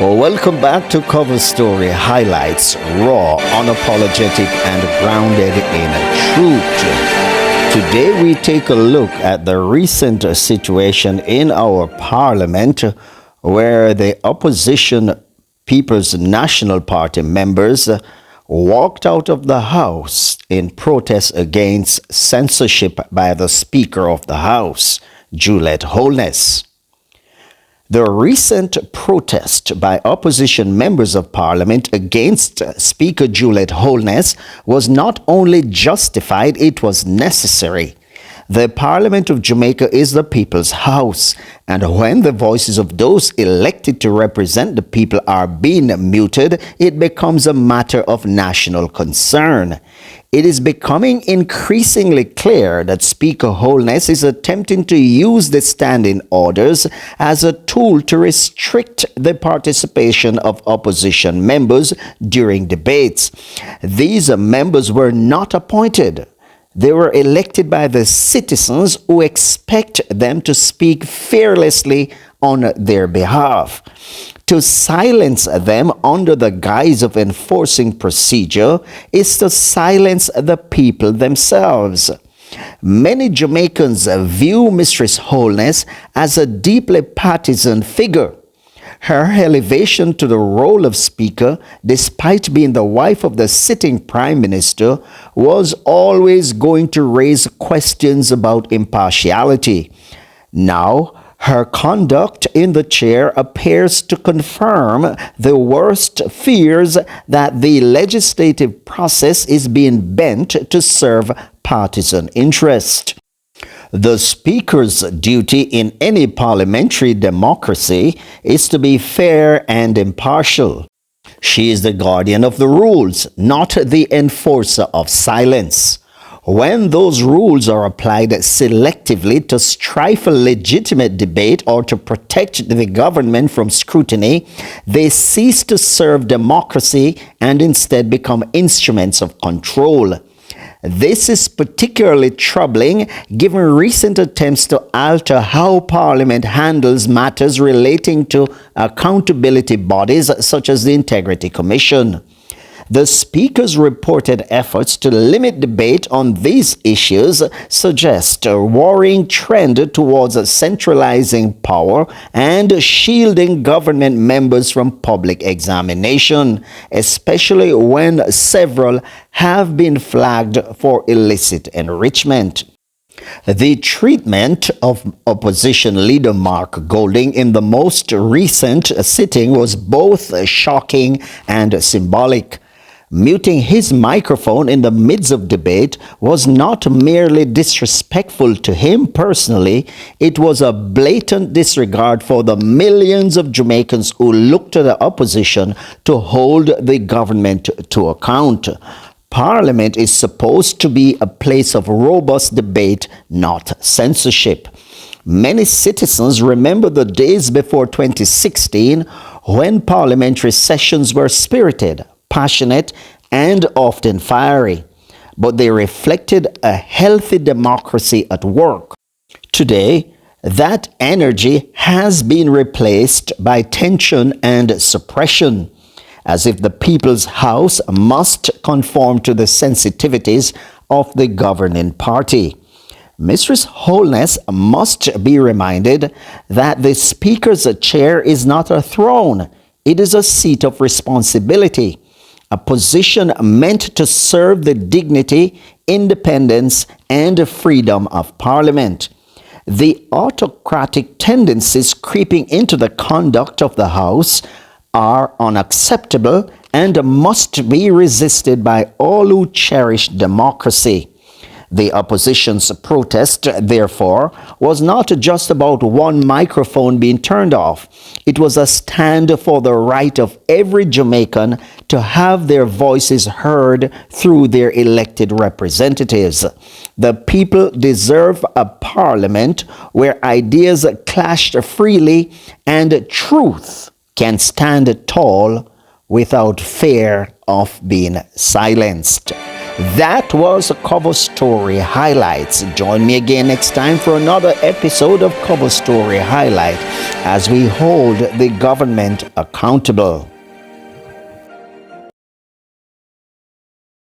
Well, welcome back to CoverStory Highlights, raw, unapologetic, and grounded in truth. Today we take a look at the recent situation in our parliament where the opposition People's National Party members walked out of the House in protest against censorship by the Speaker of the House, Juliet Holness. The recent protest by opposition members of Parliament against Speaker Juliet Holness was not only justified, it was necessary. The Parliament of Jamaica is the people's house, and when the voices of those elected to represent the people are being muted, it becomes a matter of national concern. It is becoming increasingly clear that Speaker Holness is attempting to use the standing orders as a tool to restrict the participation of opposition members during debates. These members were not appointed. They were elected by the citizens who expect them to speak fearlessly on their behalf. To silence them under the guise of enforcing procedure is to silence the people themselves. Many Jamaicans view Mistress Holness as a deeply partisan figure. Her elevation to the role of Speaker, despite being the wife of the sitting Prime Minister, was always going to raise questions about impartiality. Now, her conduct in the chair appears to confirm the worst fears that the legislative process is being bent to serve partisan interest. The Speaker's duty in any parliamentary democracy is to be fair and impartial. She is the guardian of the rules, not the enforcer of silence. When those rules are applied selectively to stifle legitimate debate or to protect the government from scrutiny, they cease to serve democracy and instead become instruments of control. This is particularly troubling given recent attempts to alter how Parliament handles matters relating to accountability bodies such as the Integrity Commission. The Speaker's reported efforts to limit debate on these issues suggest a worrying trend towards centralizing power and shielding government members from public examination, especially when several have been flagged for illicit enrichment. The treatment of opposition leader Mark Golding in the most recent sitting was both shocking and symbolic. Muting his microphone in the midst of debate was not merely disrespectful to him personally, it was a blatant disregard for the millions of Jamaicans who look to the opposition to hold the government to account. Parliament is supposed to be a place of robust debate, not censorship. Many citizens remember the days before 2016 when parliamentary sessions were spirited, passionate, and often fiery, but they reflected a healthy democracy at work. Today, that energy has been replaced by tension and suppression, as if the people's house must conform to the sensitivities of the governing party. Mistress Holness must be reminded that the Speaker's chair is not a throne, it is a seat of responsibility. A position meant to serve the dignity, independence, and freedom of Parliament. The autocratic tendencies creeping into the conduct of the House are unacceptable and must be resisted by all who cherish democracy. The opposition's protest, therefore, was not just about one microphone being turned off. It was a stand for the right of every Jamaican to have their voices heard through their elected representatives. The people deserve a parliament where ideas clashed freely and truth can stand tall without fear of being silenced. That was a Cover Story Highlights. Join me again next time for another episode of Cover Story Highlight as we hold the government accountable.